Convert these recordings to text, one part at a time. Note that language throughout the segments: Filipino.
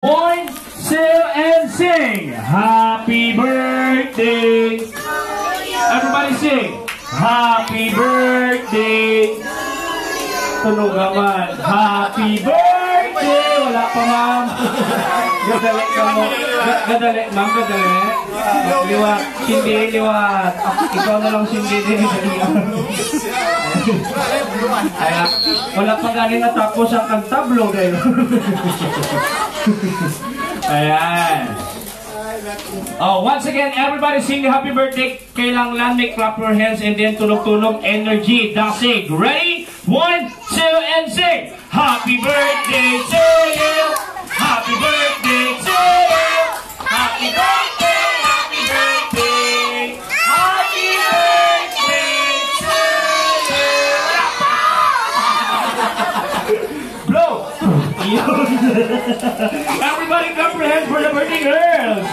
1, 2, and sing! Happy birthday! Everybody sing! Happy birthday! Tunog naman. Happy birthday! Wala pa, ma'am. Gadali ka mo. Gadali, ma'am, gadali. Liwat. Sindi, liwat. Ikaw na lang sindi din. Ayan. Wala pa galing natapos ang kantablo kayo. Ayan. Oh, once again, everybody sing the happy birthday. Kailangan make clap your hands and then tulog-tulog energy. Dasig. Ready? 1, 2, and sing. Happy birthday to you. Happy birthday to you. Happy birthday, happy birthday. Happy birthday to you. Blow. Everybody clap your hands for the birthday girls.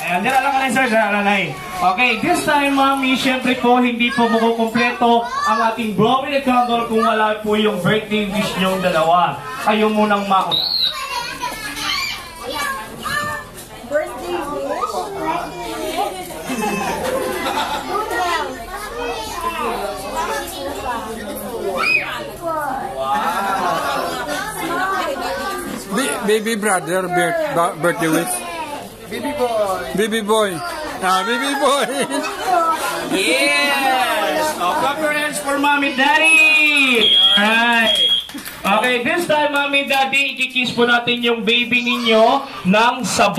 Ayan, dyan lang ka sir, dyan lang. Okay, this time, mami, syempre po, hindi po makukumpleto ang ating Blowing the Candle kung wala po yung birthday wish nyong dalawa. Kayo munang mauna. Birthday wish? Baby brother, birthday wish. Baby boy. Baby boy. Baby boy. Yes! Oh, clap your hands for Mommy Daddy! Alright. Okay, this time, Mommy Daddy, ikikiss po natin yung baby ninyo ng sabay.